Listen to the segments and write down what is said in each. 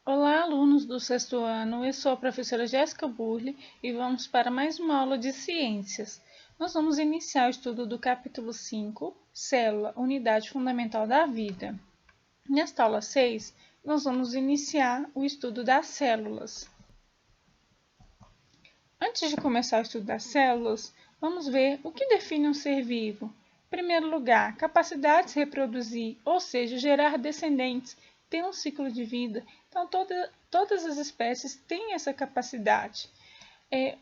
Olá, alunos do sexto ano. Eu sou a professora Jéssica Burle e vamos para mais uma aula de ciências. Nós vamos iniciar o estudo do capítulo 5, Célula, Unidade Fundamental da Vida. Nesta aula 6, nós vamos iniciar o estudo das células. Antes de começar o estudo das células, vamos ver o que define um ser vivo. Em primeiro lugar, capacidade de se reproduzir, ou seja, gerar descendentes, tem um ciclo de vida. Então, todas as espécies têm essa capacidade.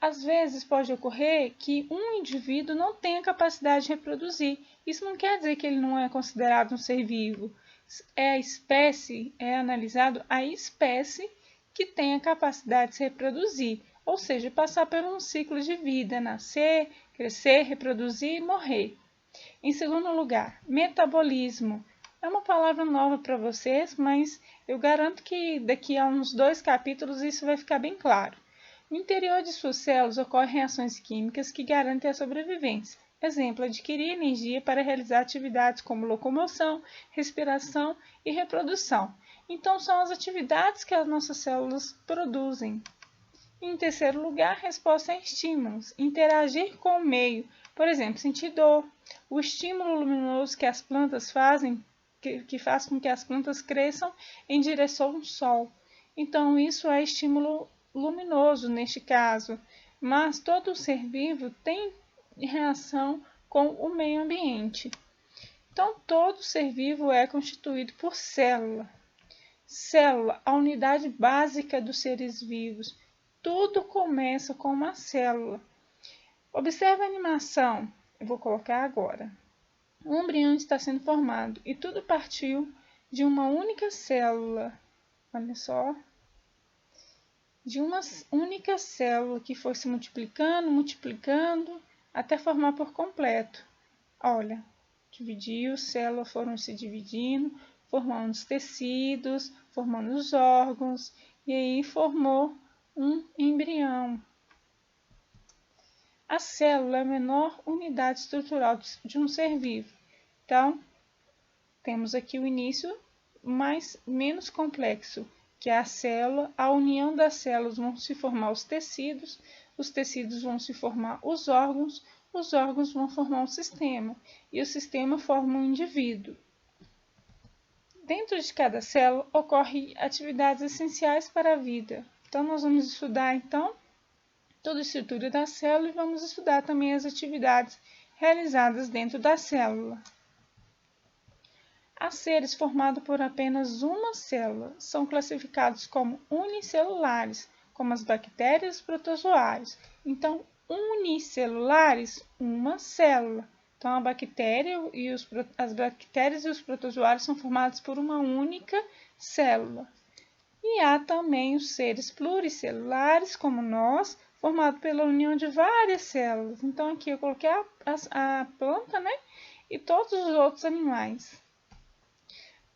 Às vezes pode ocorrer que um indivíduo não tenha capacidade de reproduzir. Isso não quer dizer que ele não é considerado um ser vivo. É analisado a espécie que tem a capacidade de se reproduzir, ou seja, passar por um ciclo de vida, nascer, crescer, reproduzir e morrer. Em segundo lugar, metabolismo. É uma palavra nova para vocês, mas eu garanto que daqui a uns 2 capítulos isso vai ficar bem claro. No interior de suas células ocorrem reações químicas que garantem a sobrevivência. Exemplo, adquirir energia para realizar atividades como locomoção, respiração e reprodução. Então, são as atividades que as nossas células produzem. Em terceiro lugar, resposta a estímulos. Interagir com o meio. Por exemplo, sentir dor. O estímulo luminoso que as plantas fazem, que faz com que as plantas cresçam em direção ao sol. Então, isso é estímulo luminoso neste caso. Mas todo ser vivo tem reação com o meio ambiente. Então, todo ser vivo é constituído por célula. Célula, a unidade básica dos seres vivos. Tudo começa com uma célula. Observe a animação. Eu vou colocar agora. Um embrião está sendo formado e tudo partiu de uma única célula. Olha só. De uma única célula que foi se multiplicando, até formar por completo. Olha, dividiu, células foram se dividindo, formando os tecidos, formando os órgãos, e aí formou um embrião. A célula é a menor unidade estrutural de um ser vivo. Então, temos aqui o início menos complexo, que é a célula. A união das células vão se formar os tecidos vão se formar os órgãos vão formar um sistema, e o sistema forma um indivíduo. Dentro de cada célula ocorrem atividades essenciais para a vida. Então, nós vamos estudar toda a estrutura da célula e vamos estudar também as atividades realizadas dentro da célula. Há seres formados por apenas uma célula, são classificados como unicelulares, como as bactérias e os protozoários. Então, unicelulares, uma célula. Então, as bactérias e os protozoários são formados por uma única célula. E há também os seres pluricelulares, como nós, formado pela união de várias células. Então, aqui eu coloquei a planta, né? E todos os outros animais.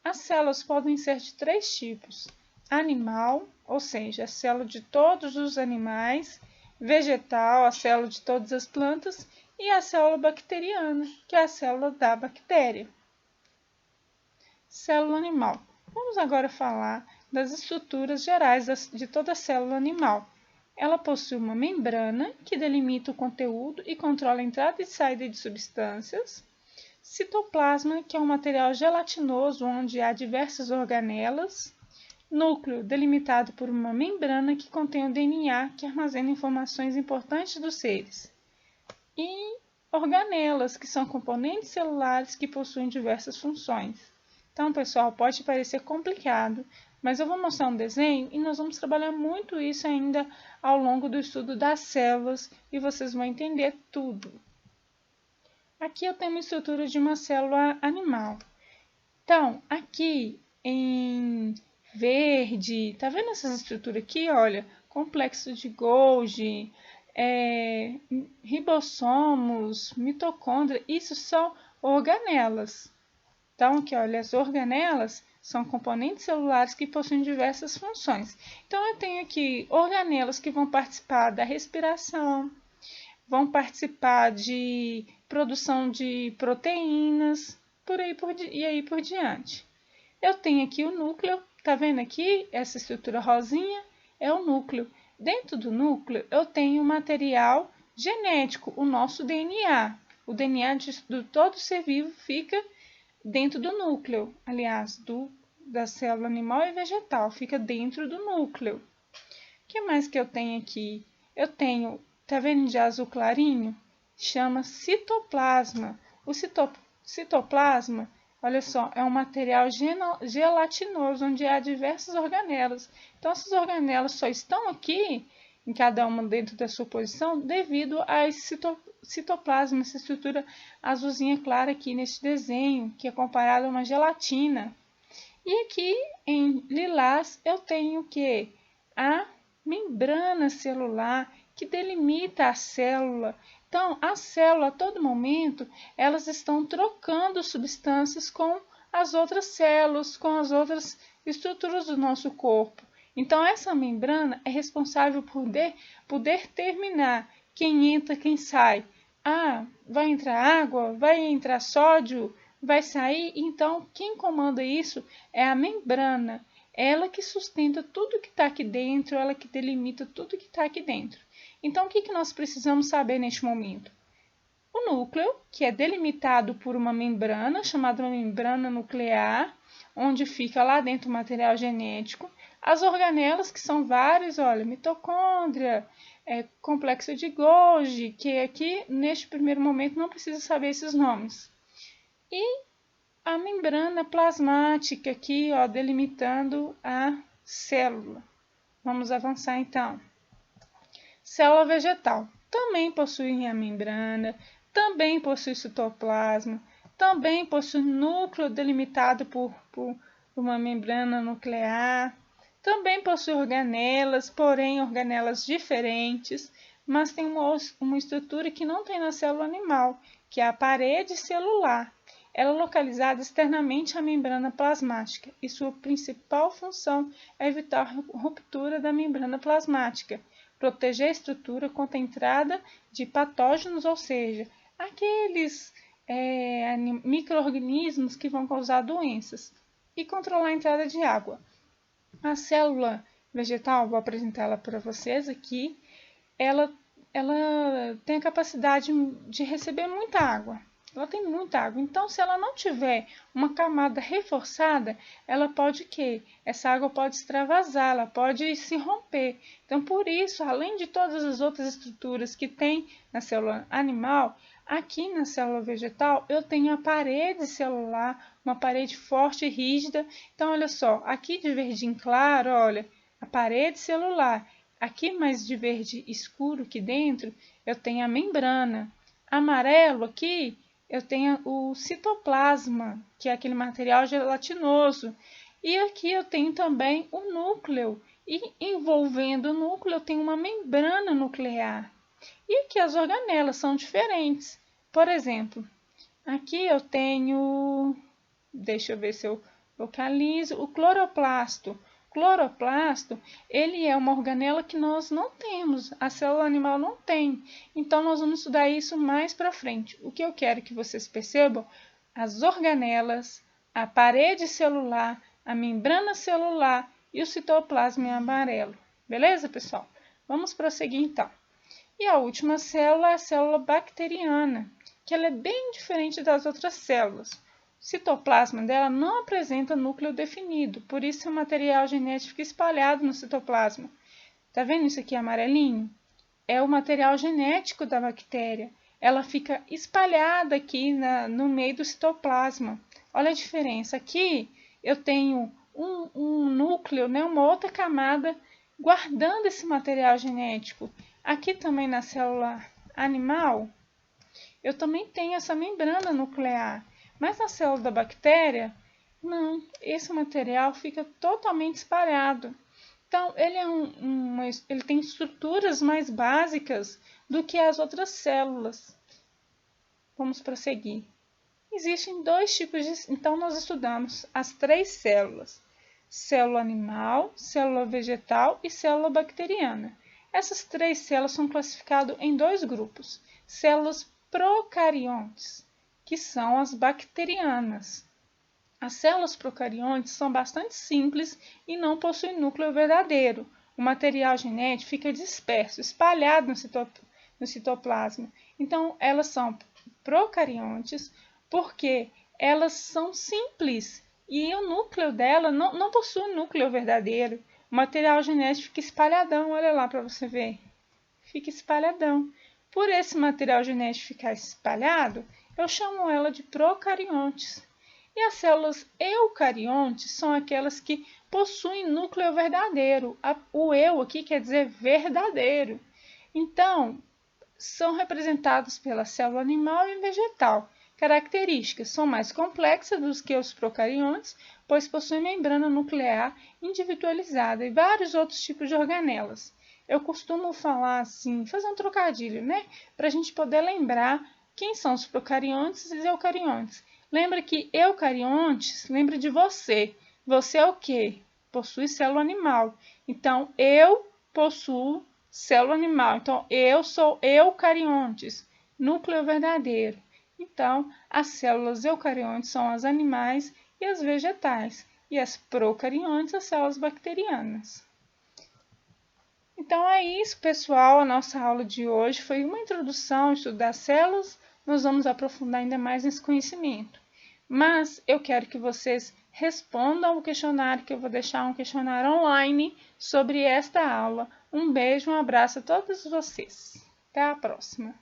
As células podem ser de 3 tipos: animal, ou seja, a célula de todos os animais; vegetal, a célula de todas as plantas; e a célula bacteriana, que é a célula da bactéria. Célula animal. Vamos agora falar das estruturas gerais de toda célula animal. Ela possui uma membrana que delimita o conteúdo e controla a entrada e saída de substâncias. Citoplasma, que é um material gelatinoso onde há diversas organelas. Núcleo, delimitado por uma membrana que contém o DNA, que armazena informações importantes dos seres. E organelas, que são componentes celulares que possuem diversas funções. Então, pessoal, pode parecer complicado, mas eu vou mostrar um desenho e nós vamos trabalhar muito isso ainda ao longo do estudo das células e vocês vão entender tudo. Aqui eu tenho uma estrutura de uma célula animal. Então, aqui em verde, tá vendo essas estruturas aqui? Olha, complexo de Golgi, ribossomos, mitocôndria, isso são organelas. Então, aqui, olha, as organelas são componentes celulares que possuem diversas funções. Então, eu tenho aqui organelas que vão participar da respiração, vão participar de produção de proteínas, e aí por diante. Eu tenho aqui o núcleo, Tá vendo aqui? Essa estrutura rosinha é o núcleo. Dentro do núcleo, eu tenho material genético, o nosso DNA. O DNA de todo ser vivo fica dentro do núcleo. Aliás, da célula animal e vegetal, fica dentro do núcleo. O que mais que eu tenho aqui? Eu tenho, tá vendo de azul clarinho? Chama citoplasma. O citoplasma, olha só, é um material gelatinoso, onde há diversas organelas. Então, essas organelas só estão aqui, em cada uma dentro da sua posição, devido a esse citoplasma, essa estrutura azulzinha clara aqui neste desenho, que é comparado a uma gelatina. E aqui, em lilás, eu tenho o quê? A membrana celular, que delimita a célula. Então, a célula, a todo momento, elas estão trocando substâncias com as outras células, com as outras estruturas do nosso corpo. Então, essa membrana é responsável por poder determinar quem entra, quem sai. Ah, vai entrar água, vai entrar sódio, vai sair. Então, quem comanda isso é a membrana. Ela que sustenta tudo que está aqui dentro, ela que delimita tudo que está aqui dentro. Então, o que nós precisamos saber neste momento? O núcleo, que é delimitado por uma membrana, chamada membrana nuclear, onde fica lá dentro o material genético. As organelas, que são várias, olha, mitocôndria, complexo de Golgi, que aqui, neste primeiro momento, não precisa saber esses nomes. E a membrana plasmática aqui, ó, delimitando a célula. Vamos avançar então. Célula vegetal também possui a membrana, também possui citoplasma, também possui núcleo delimitado por uma membrana nuclear, também possui organelas, porém organelas diferentes, mas tem uma estrutura que não tem na célula animal, que é a parede celular. Ela é localizada externamente à membrana plasmática e sua principal função é evitar a ruptura da membrana plasmática, proteger a estrutura contra a entrada de patógenos, ou seja, aqueles micro-organismos que vão causar doenças, e controlar a entrada de água. A célula vegetal, vou apresentá-la para vocês aqui, ela tem a capacidade de receber muita água. Ela tem muita água. Então, se ela não tiver uma camada reforçada, ela pode essa água pode extravasar, ela pode se romper. Então, por isso, além de todas as outras estruturas que tem na célula animal, aqui na célula vegetal eu tenho a parede celular, uma parede forte e rígida. Então, olha só, aqui de verdinho claro, olha, a parede celular. Aqui mais de verde escuro aqui dentro, eu tenho a membrana. Amarelo aqui, eu tenho o citoplasma, que é aquele material gelatinoso. E aqui eu tenho também o núcleo. E envolvendo o núcleo, eu tenho uma membrana nuclear. E aqui as organelas são diferentes. Por exemplo, aqui eu tenho, deixa eu ver se eu localizo, o cloroplasto. Cloroplasto, ele é uma organela que nós não temos, a célula animal não tem. Então, nós vamos estudar isso mais para frente. O que eu quero que vocês percebam, as organelas, a parede celular, a membrana celular e o citoplasma em amarelo. Beleza, pessoal? Vamos prosseguir então. E a última célula é a célula bacteriana, que ela é bem diferente das outras células. O citoplasma dela não apresenta núcleo definido, por isso o material genético fica espalhado no citoplasma. Tá vendo isso aqui amarelinho? É o material genético da bactéria. Ela fica espalhada aqui no meio do citoplasma. Olha a diferença. Aqui eu tenho um núcleo, né, uma outra camada guardando esse material genético. Aqui também na célula animal, eu também tenho essa membrana nuclear. Mas na célula da bactéria, não, esse material fica totalmente espalhado. Então, ele, ele tem estruturas mais básicas do que as outras células. Vamos prosseguir. Existem dois tipos de... Então, nós estudamos as três células. Célula animal, célula vegetal e célula bacteriana. Essas três células são classificadas em dois grupos. Células procariontes, que são as bacterianas. As células procariontes são bastante simples e não possuem núcleo verdadeiro. O material genético fica disperso, espalhado no citoplasma. Então, elas são procariontes porque elas são simples e o núcleo dela não possui núcleo verdadeiro. O material genético fica espalhadão, olha lá para você ver. Fica espalhadão. Por esse material genético ficar espalhado, eu chamo ela de procariontes. E as células eucariontes são aquelas que possuem núcleo verdadeiro. O eu aqui quer dizer verdadeiro. Então, são representados pela célula animal e vegetal. Características: são mais complexas do que os procariontes, pois possuem membrana nuclear individualizada e vários outros tipos de organelas. Eu costumo falar assim, fazer um trocadilho, né? Para a gente poder lembrar quem são os procariontes e os eucariontes. Lembra que eucariontes, lembra de você. Você é o quê? Possui célula animal. Então, eu possuo célula animal. Então, eu sou eucariontes, núcleo verdadeiro. Então, as células eucariontes são as animais e as vegetais. E as procariontes, as células bacterianas. Então é isso, pessoal. A nossa aula de hoje foi uma introdução ao estudo das células. Nós vamos aprofundar ainda mais nesse conhecimento. Mas eu quero que vocês respondam o questionário, que eu vou deixar um questionário online sobre esta aula. Um beijo, um abraço a todos vocês. Até a próxima.